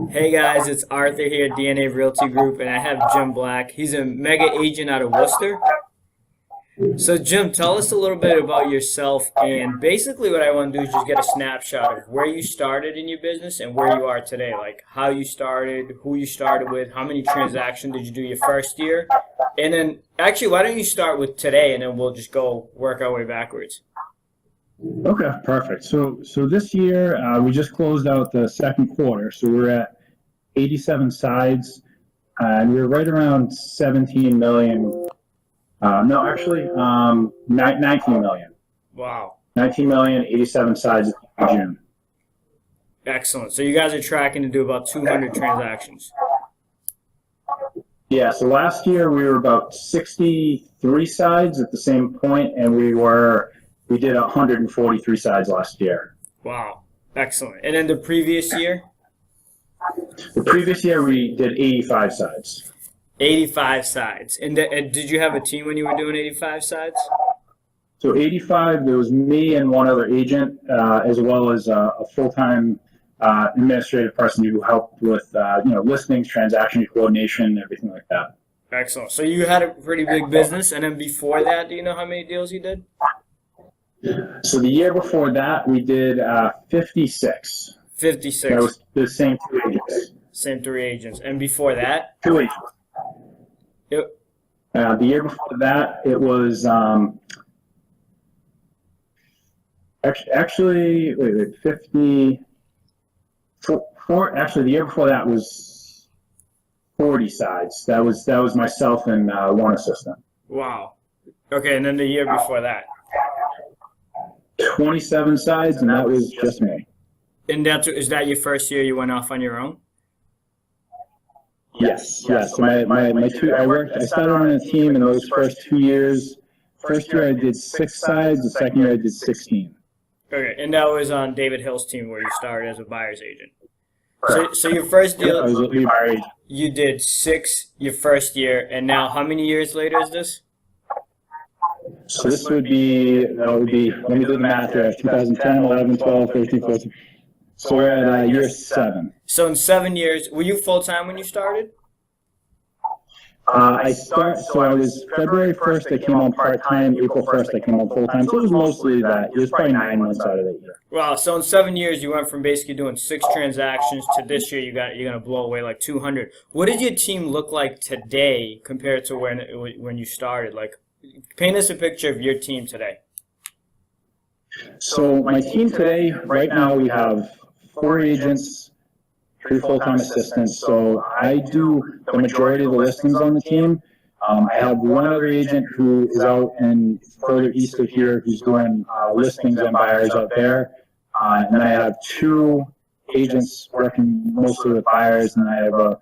Hey guys, it's Arthur here at DNA Realty Group, and I have Jim Black. He's a mega agent out of Worcester. So, Jim, tell us a little bit about yourself. And basically, what I want to do is just get a snapshot of where you started in your business and where you are today. Like how you started, who you started with, how many transactions did you do your first year. And then, actually, why don't you start with today and then we'll just go work our way backwards. Okay, perfect. So this year we just closed out the second quarter. So we're at 87 sides, and we're right around 17 million. No, actually, 19 million. Wow. 19 million, 87 sides in June. Excellent. So, you guys are tracking to do about 200 transactions. Yeah. So last year we were about 63 sides at the same point, and we did 143 sides last year. Wow. Excellent. And then the previous year? The previous year we did 85 sides. 85 sides. And did you have a team when you were doing 85 sides? So 85, there was me and one other agent, as well as a full-time administrative person who helped with listings, transaction coordination, everything like that. Excellent. So you had a pretty big business, and then before that, do you know how many deals you did? So the year before that, we did 56. 56. That was the same two agents. Same three agents. And before that? Two agents. Yep. The year before that, it was actually 50. Actually, the year before that was 40 sides. That was myself and one assistant. Wow. Okay, and then the year before that? 27 sides, and that was just me. And is that your first year you went off on your own? Yes. So I started on a team in those first 2 years. First year I did 6 sides, the second year I did 16. Okay, and that was on David Hill's team where you started as a buyer's agent. Correct. So your first deal, I was a lead buyer agent. you did 6 your first year, and now how many years later is this? So that would be, let me do the math here, 2010, 11, 12, 13, 14. So we're at year 7. So in 7 years, were you full-time when you started? So I was February 1st, I came on part-time, April 1st, I came on full-time. So it was mostly that. It was probably 9 months out of that year. Well, so in 7 years, you went from basically doing 6 transactions to this year, you're gonna blow away like 200. What does your team look like today compared to when you started? Like, paint us a picture of your team today. So my team today, right now, we have 4 agents, 3 full-time assistants. So I do the majority of the listings on the team. I have one other agent who is out in further east of here who's doing listings and buyers out there. And then I have 2 agents working mostly with buyers, and I have a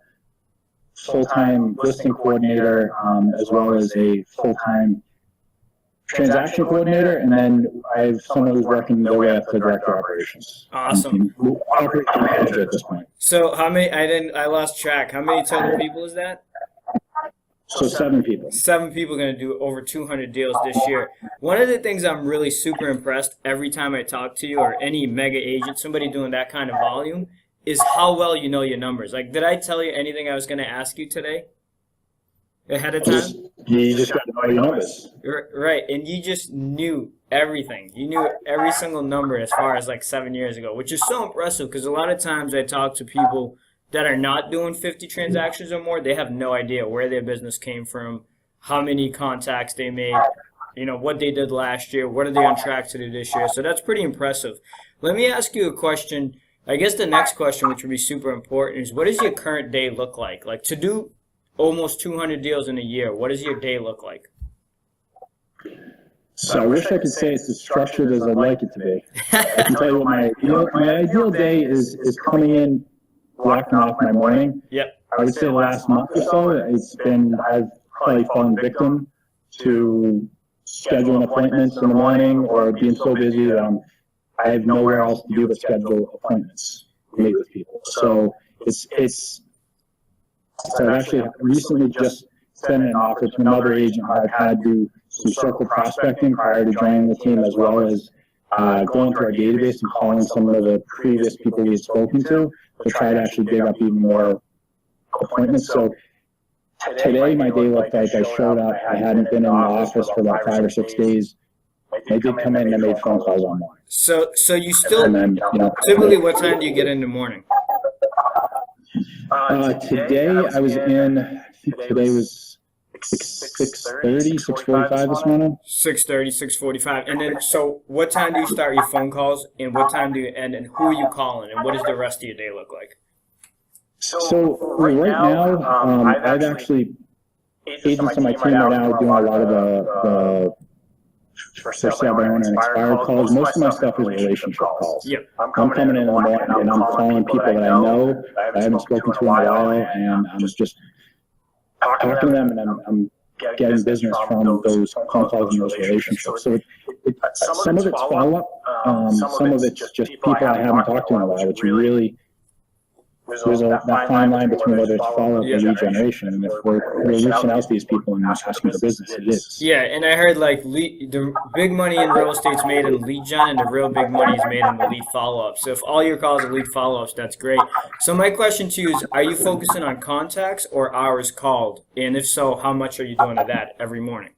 full-time listing coordinator as well as a full-time transaction coordinator, and then I have someone who's working their way up to director of operations. Awesome. Operation manager at this point. So how many? I lost track. How many total people is that? So 7 people. 7 people going to do over 200 deals this year. One of the things I'm really super impressed every time I talk to you or any mega agent, somebody doing that kind of volume, is how well you know your numbers. Like, did I tell you anything I was going to ask you today ahead of time? You just got to know your numbers. Right, and you just knew everything. You knew every single number as far as like 7 years ago, which is so impressive because a lot of times I talk to people that are not doing 50 transactions or more. They have no idea where their business came from, how many contacts they made, what they did last year, what are they on track to do this year. So that's pretty impressive. Let me ask you a question. I guess the next question, which would be super important, is what does your current day look like? Like, to do almost 200 deals in a year, what does your day look like? So I wish I could say it's as structured as I'd like it to be. I can tell you what my ideal day is coming in, blocking off my morning. Yep. I would say the last month or so, I've probably fallen victim to scheduling appointments in the morning or being so busy that I have nowhere else to do but schedule appointments to meet with people. So so I've actually recently just sent an offer to another agent. I've had to do some circle prospecting prior to joining the team, as well as going through our database and calling some of the previous people we had spoken to try to actually dig up even more appointments. So today my day looked like I showed up, I hadn't been in the office for about 5 or 6 days. I did come in and I made phone calls all morning. So you still, And then, typically what time do you get in the morning? Today I was in, I think today was 6:30, 6:45 this morning. 6:30, 6:45. And then, so what time do you start your phone calls and what time do you end and who are you calling and what does the rest of your day look like? So right now, I've actually, agents on my team are now doing a lot of the for sale by owner and expired calls. Most of my stuff is relationship calls. Yep. I'm coming in the morning and I'm calling people that I know, I haven't spoken to in a while, and I'm just talking to them, and I'm getting business from those phone calls and those relationships. So some of it's follow-up, some of it's just people I haven't talked to in a while, which really, there's that fine line between whether it's follow-up or lead generation. And if we're reaching out to these people and asking for business, it is. Yeah, and I heard like the big money in real estate's made in lead gen and the real big money is made in the lead follow-up. So if all your calls are lead follow-ups, that's great. So my question to you is, are you focusing on contacts or hours called? And if so, how much are you doing of that every morning?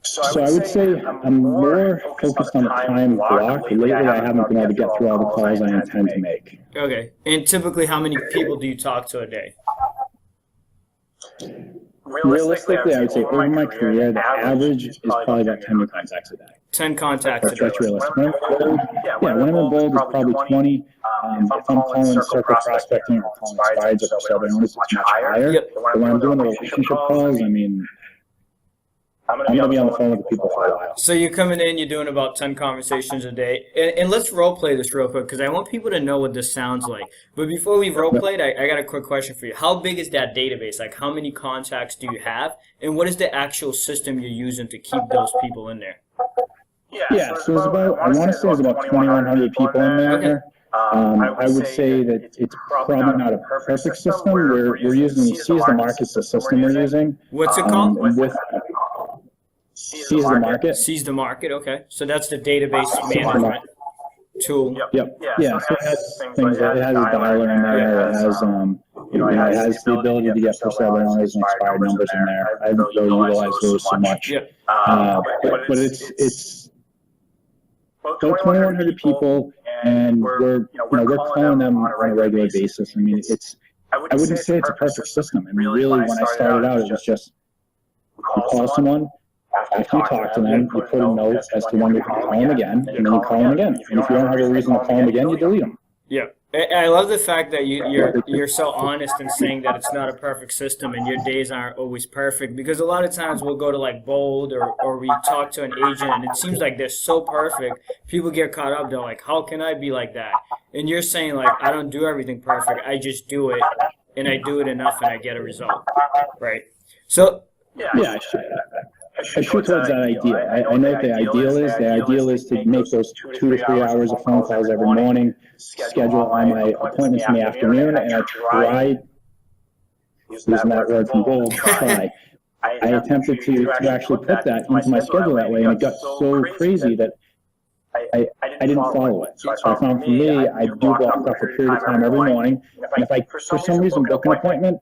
So I would say I'm more focused on the time block. Lately, I haven't been able to get through all the calls I intend to make. Okay. And typically, how many people do you talk to a day? Realistically, I would say over my career, the average is probably about 10 contacts a day. 10 contacts a day. That's realistic. When I'm in bold, it's probably 20. If I'm calling circle prospecting or calling expired or sale by owners, it's much higher. Yep. But when I'm doing the relationship calls, I mean, I'm going to be on the phone with the people for a while. So you're coming in, you're doing about 10 conversations a day. And let's role play this real quick because I want people to know what this sounds like. But before we role play it, I got a quick question for you. How big is that database? Like, how many contacts do you have? And what is the actual system you're using to keep those people in there? Yeah, so it's about, I want to say it's about 2,100 people in there. Okay. I would say that it's probably not a perfect system. We're using Seize the Market's the system we're using. What's it called? Seize the Market. Seize the Market, okay. So that's the database management tool. Yep. Yeah, so it has things, it has a dialer in there, it has, it has the ability to get for sale by owners and expired numbers in there. I haven't really utilized those so much. Yep. But it's about 2,100 people, and we're calling them on a regular basis. I mean, I wouldn't say it's a perfect system. I mean, really, when I started out, it was just, you call someone, after you talk to them, you put a note as to when you can call them again, and then you call them again. And if you don't have a reason to call them again, you delete them. Yeah. I love the fact that you're so honest in saying that it's not a perfect system and your days aren't always perfect, because a lot of times we'll go to like Bold or we talk to an agent and it seems like they're so perfect. People get caught up. They're like, how can I be like that? And you're saying like, I don't do everything perfect. I just do it and I do it enough and I get a result. Right. So yeah, I shoot towards that idea. I know what the ideal is to make those 2 to 3 hours of phone calls every morning, schedule all my appointments in the afternoon, and I tried, using that word from Bold, try. I attempted to actually put that into my schedule that way, and it got so crazy that I didn't follow it. So I found for me, I do block off a period of time every morning, and if I, for some reason, book an appointment,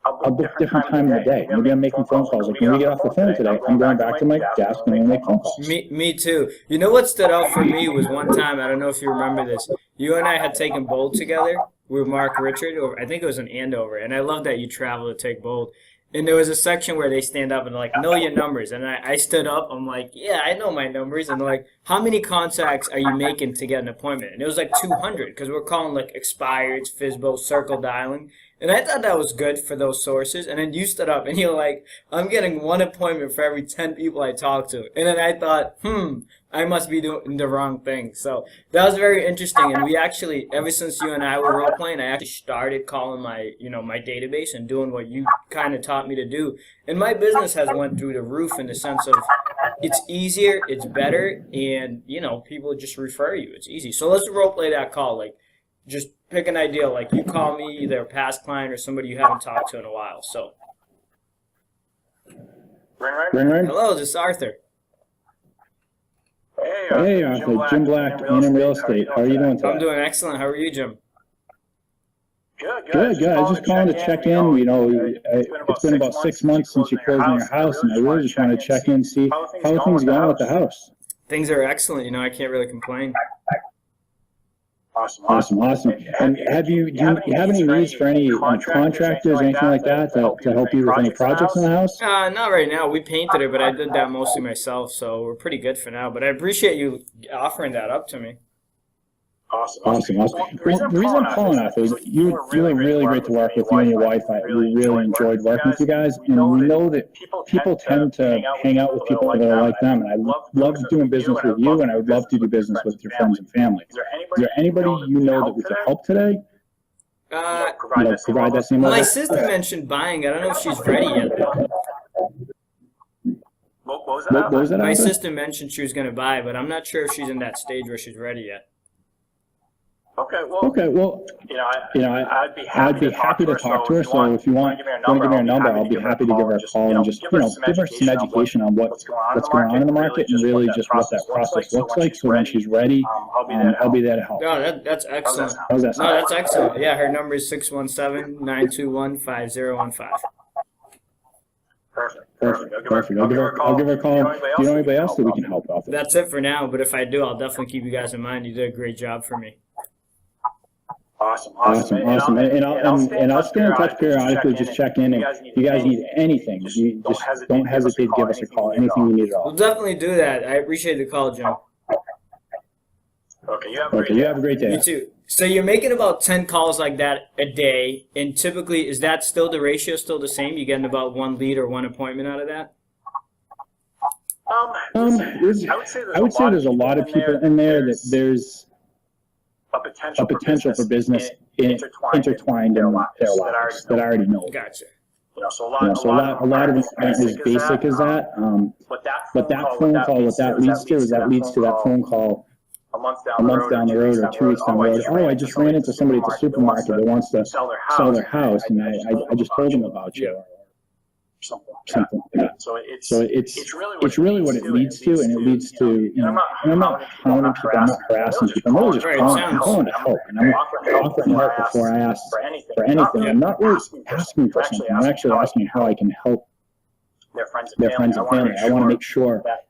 I'll book different time in the day. Maybe I'm making phone calls. Like when we get off the phone today, I'm going back to my desk and I'm making phone calls. Me too. You know what stood out for me was one time, I don't know if you remember this, you and I had taken Bold together with Mark Richard, or I think it was in Andover, and I love that you travel to take Bold. And there was a section where they stand up and like, know your numbers. And I stood up, I'm like, yeah, I know my numbers. And they're like, how many contacts are you making to get an appointment? And it was like 200, because we're calling like expireds, FSBO, circle dialing. And I thought that was good for those sources. And then you stood up and you're like, I'm getting one appointment for every 10 people I talk to. And then I thought, I must be doing the wrong thing. So that was very interesting. And we actually, ever since you and I were role playing, I actually started calling my database and doing what you kind of taught me to do. And my business has went through the roof in the sense of it's easier, it's better, and, people just refer you. It's easy. So let's role play that call. Like, just pick an idea. Like, you call me either a past client or somebody you haven't talked to in a while. So. Ring. Hello, this is Arthur. Hey, Arthur. Jim Black, A&M Real Estate. How are you doing today? I'm doing excellent. How are you, Jim? Good. I was just calling to check in. It's been about 6 months since you closed on your house, and I really just wanted to check in and see how are things going with the house. Things are excellent. I can't really complain. Awesome. And do you have any needs for any contractors or anything like that to help you with any projects in the house? Not right now. We painted it, but I did that mostly myself, so we're pretty good for now. But I appreciate you offering that up to me. Awesome. Well, the reason I'm calling out is you were really great to work with, you and your wife. We really enjoyed working with you guys, and we know that people tend to hang out with people that are like them, and I love doing business with you, and I would love to do business with your friends and family. Is there anybody you know that we could help today? Provide that same My level? sister mentioned buying. I don't know if she's ready yet, though. What was that? My Arthur? sister mentioned she was going to buy, but I'm not sure if she's in that stage where she's ready yet. Okay, well, I'd be happy to talk to her. So if you want to give me her number, I'll be happy to give her a call and just, give her some education on what's going on in the market and really just what that process looks like. So when she's ready, I'll be there to help. No, that's excellent. How's that sound? No, that's excellent. Yeah, her number is 617-921-5015. Perfect. I'll give her a call. Do you know anybody else that we can help out with? That's it for now, but if I do, I'll definitely keep you guys in mind. You did a great job for me. Awesome. And I'll stay in touch periodically, just check in. And if you guys need anything, you just don't hesitate to give us a call. Anything you need at all. We'll definitely do that. I appreciate the call, Jim. Okay, you have a great day. You too. So you're making about 10 calls like that a day, and typically, is that still the ratio still the same? You getting about one lead or one appointment out of that? I would say there's a lot of people in there that there's a potential for business intertwined in their lives that I already know. Gotcha. So a lot of it is as basic as that. But that phone call, what that leads to is that phone call a month down the road or 2 weeks down the road. Oh, I just ran into somebody at the supermarket that wants to sell their house, and I just told them about you. Something like that. So it's really what it leads to, and it leads to, and I'm not hounding people, I'm not harassing people, I'm really just calling to help, and I'm offering help before I ask for anything. I'm not really asking for something, I'm actually asking how I can help their friends and family. I want to make sure that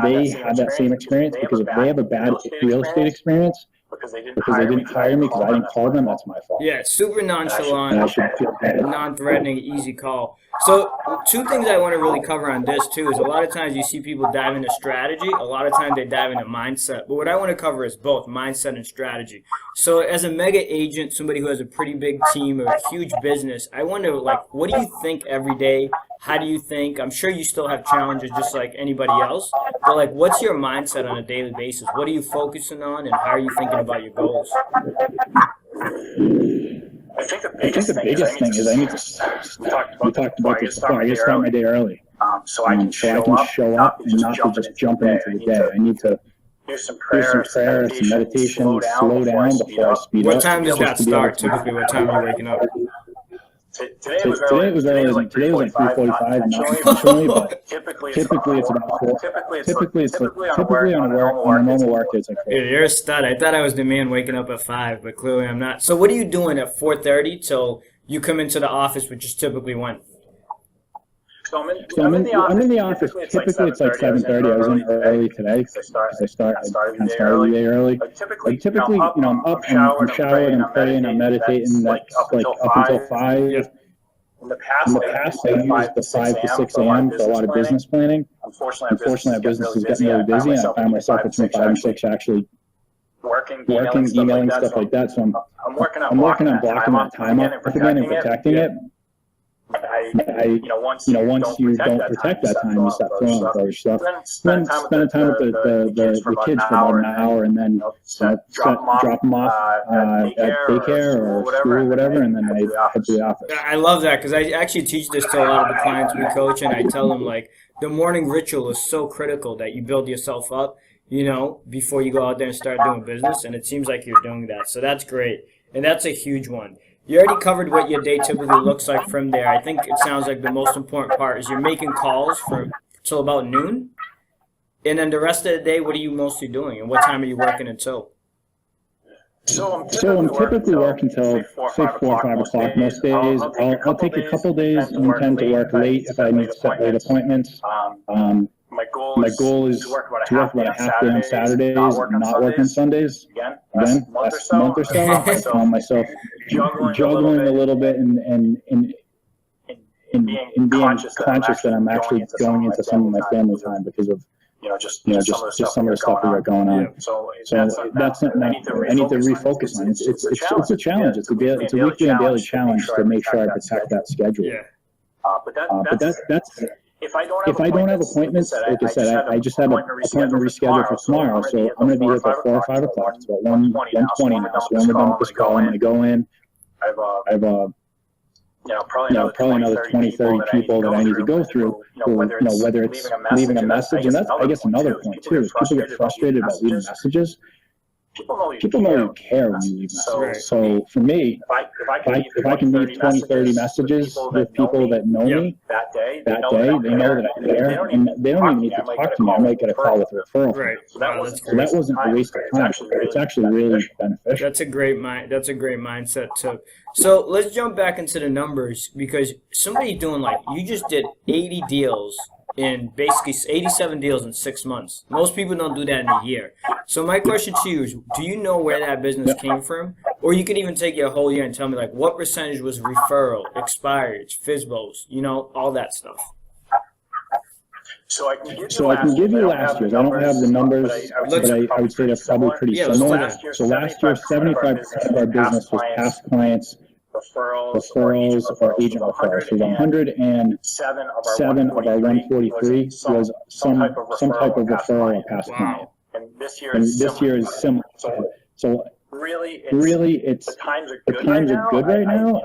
they have that same experience, because if they have a bad real estate experience, because they didn't hire me, because I didn't call them, that's my fault. Yeah, super nonchalant, non-threatening, easy call. So two things I want to really cover on this too is a lot of times you see people dive into strategy, a lot of times they dive into mindset. But what I want to cover is both mindset and strategy. So as a mega agent, somebody who has a pretty big team or a huge business, I wonder, like, what do you think every day? How do you think? I'm sure you still have challenges just like anybody else, but like, what's your mindset on a daily basis? What are you focusing on, and how are you thinking about your goals? I think the biggest thing is I need to, we talked about this before, I need to start my day early. So I can show up and not to just jump into the day. I need to do some prayer, some meditation, slow down before I speed up. What time does that start typically? What time are you waking up? Today was early. Today was like 3:45, not intentionally, but typically it's about 4. Typically on a normal work day, it's like 4. Yeah, you're a stud. I thought I was the man waking up at 5, but clearly I'm not. So what are you doing at 4:30 till you come into the office, which is typally when? So I'm in the office. Typically it's like 7:30. I was in early today because I started the day early. But typically, I'm up, I'm showered, I'm praying, I'm meditating. That's like up until 5. Yeah. In the past, I used the 5 to 6 a.m. for a lot of business planning. Unfortunately, our business is getting really busy, and I find myself between 5 and 6 actually working, emailing, stuff like that. So I'm working on blocking that time up again and protecting it. Once you don't protect that time, you start throwing out other stuff. Then spending time with the kids for about an hour, and then drop them off at daycare or school or whatever, and then I head to the office. I love that, because I actually teach this to a lot of the clients we coach, and I tell them, like, the morning ritual is so critical that you build yourself up, before you go out there and start doing business, and it seems like you're doing that. So that's great, and that's a huge one. You already covered what your day typically looks like from there. I think it sounds like the most important part is you're making calls till about noon? And then the rest of the day, what are you mostly doing? And what time are you working until? So I'm typically working until say 4 or 5 o'clock most days. I'll take a couple days and intend to work late if I need to set late appointments. My goal is to work about a half day on Saturdays and not work on Sundays. Again, last month or so, I found myself juggling a little bit and being conscious that I'm actually going into some of my family time because of just some of the stuff we got going on. So that's not, I need to refocus on. It's a challenge. It's a weekly and daily challenge to make sure I protect that schedule. Yeah. But that's if I don't have appointments, like I said, I just have an appointment rescheduled for tomorrow. So I'm going to be here till 4 or 5 o'clock. It's about 1:20 now. So when we're done with this call, I'm going to go in. I have probably another 20, 30 people that I need to go through, whether it's leaving a message, and that's, I guess, another point too, is people get frustrated about leaving messages. People know you care when you leave messages. So for me, if I can leave 20, 30 messages with people that know me that day, they know that I care, and they don't even need to talk to me. I might get a call with a referral. Right. So that wasn't a waste of time. It's actually really beneficial. That's a great mindset too. So let's jump back into the numbers, because somebody doing, like, you just did 80 deals in basically 87 deals in 6 months. Most people don't do that in a year. So my question to you is, do you know where that business came from? Or you could even take your whole year and tell me, like, what percentage was referral, expireds, FSBOs, all that stuff. So I can give you last year's. I don't have the numbers, but I would say they're probably pretty similar. So last year, 75% of our business was past clients, referrals, or agent referrals. So 107 of our 143 was some type of referral or past client. And this year is similar. So really, it's the times are good right now.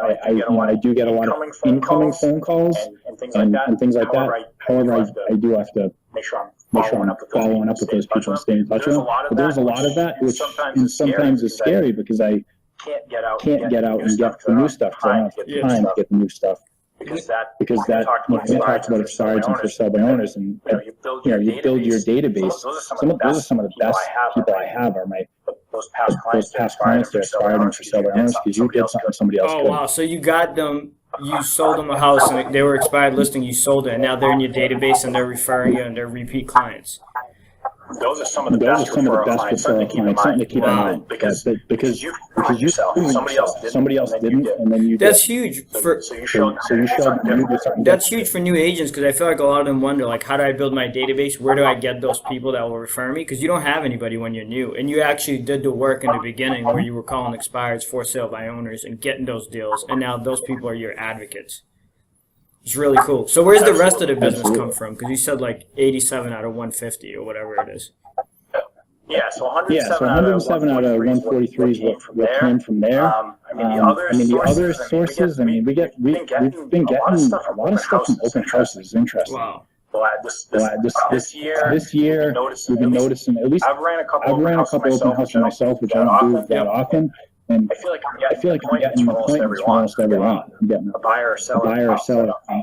I do get a lot of incoming phone calls and things like that. However, I do have to make sure I'm following up with those people and staying in touch with them. But there's a lot of that, which sometimes is scary because I can't get out and get the new stuff because I don't have the time to get the new stuff. Because that we talked about expireds and for sale by owners, and you build your database. Those are some of the best people I have are those past clients that are expired and for sale by owners, because you did something somebody else couldn't. Oh wow! So you got them. You sold them a house and they were expired listing. You sold it, and now they're in your database and they're referring you and they're repeat clients. Those are some of the best referral clients, something to keep in mind, because you somebody else didn't, and then you did. That's huge for that's huge for new agents, because I feel like a lot of them wonder, like, how do I build my database? Where do I get those people that will refer me? Because you don't have anybody when you're new, and you actually did the work in the beginning where you were calling expireds, for sale by owners, and getting those deals, and now those people are your advocates. It's really cool. So where's the rest of the business come from? Because you said like 87 out of 150 or whatever it is. Yeah, so 107 out of 143 is what came from there. The other sources, we've been getting a lot of stuff from open houses. It's interesting. Wow. This year, we've been noticing, at least I've ran a couple open houses myself, which I don't do that often. And I feel like I'm getting appointments for almost every one. I'm getting a buyer or seller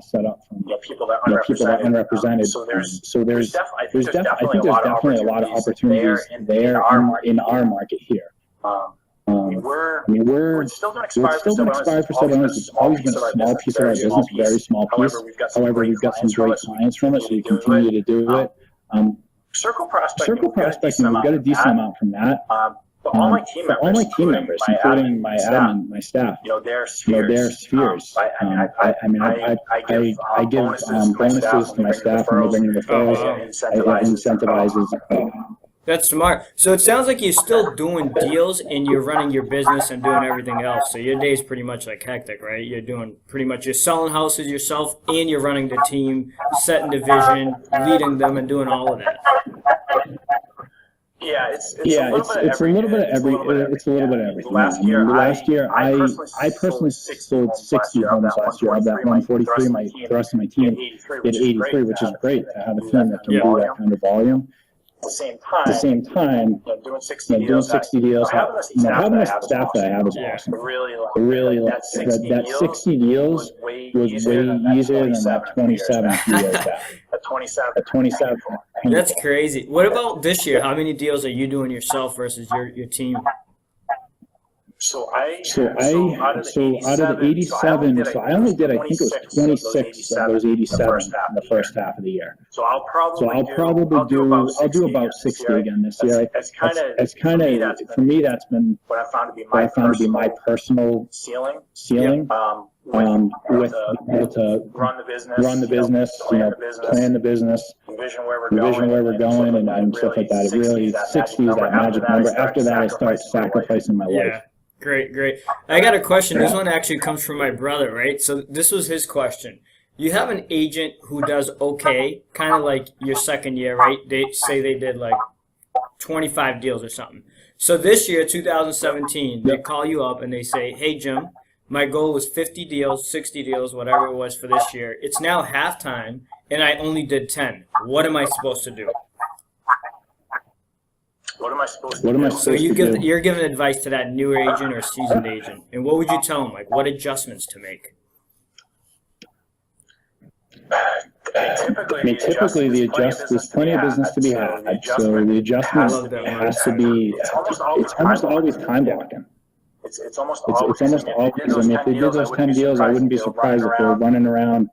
set up from people that are unrepresented. So there's definitely a lot of opportunities there in our market here. We're still doing expired for sale owners. It's always been a small piece of our business, very small piece. However, we've got some great clients from it, so we continue to do it. Circle prospecting, we've got a decent amount from that. But all my team members, including my admin, my staff, they're spheres. I give bonuses to my staff when they bring in referrals. I incentivizes. That's smart. So it sounds like you're still doing deals and you're running your business and doing everything else. So your day is pretty much like hectic, right? You're selling houses yourself and you're running the team, setting the vision, leading them, and doing all of that. Yeah, it's a little bit of everything. Last year, I personally sold 60 homes last year. Of that 143, the rest of my team did 83, which is great to have a team that can do that kind of volume. At the same time, doing 60 deals, having the staff that I have is awesome. That 60 deals was way easier than that 27 deals back. At 27, That's crazy. What about this year? How many deals are you doing yourself versus your team? So out of the 87, so I only did, I think it was 26 of those 87 in the first half of the year. So I'll do about 60 again this year. It's kind of, for me, that's been what I found to be my personal ceiling. With able to run the business, plan the business, envision where we're going, and stuff like that. It really, 60 is that magic number. After that, I start sacrificing my life. Great. I got a question. This one actually comes from my brother, right? So this was his question. You have an agent who does okay, kind of like your second year, right? They say they did like 25 deals or something. So this year, 2017, they call you up and they say, hey, Jim, my goal was 50 deals, 60 deals, whatever it was for this year. It's now halftime, and I only did 10. What am I supposed to do? What am I supposed to do? So you're giving advice to that newer agent or seasoned agent, and what would you tell them? Like, what adjustments to make? Typically there's plenty of business to be had. So the adjustment has to be. It's almost always time blocking. It's almost always. I mean, if they did those 10 deals, I wouldn't be surprised if they were running around,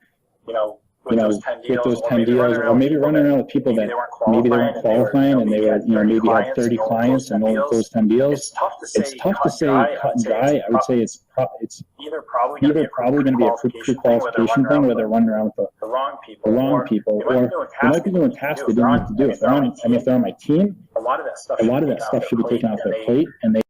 with those 10 deals, or maybe running around with people that maybe they weren't qualifying and they were, maybe had 30 clients and only those 10 deals. It's tough to say cut and dry. I would say it's either probably going to be a pre-qualification thing where they're running around with the wrong people, or they might be doing tasks they didn't need to do. If they're on my team, a lot of that stuff should be taken off their plate, and they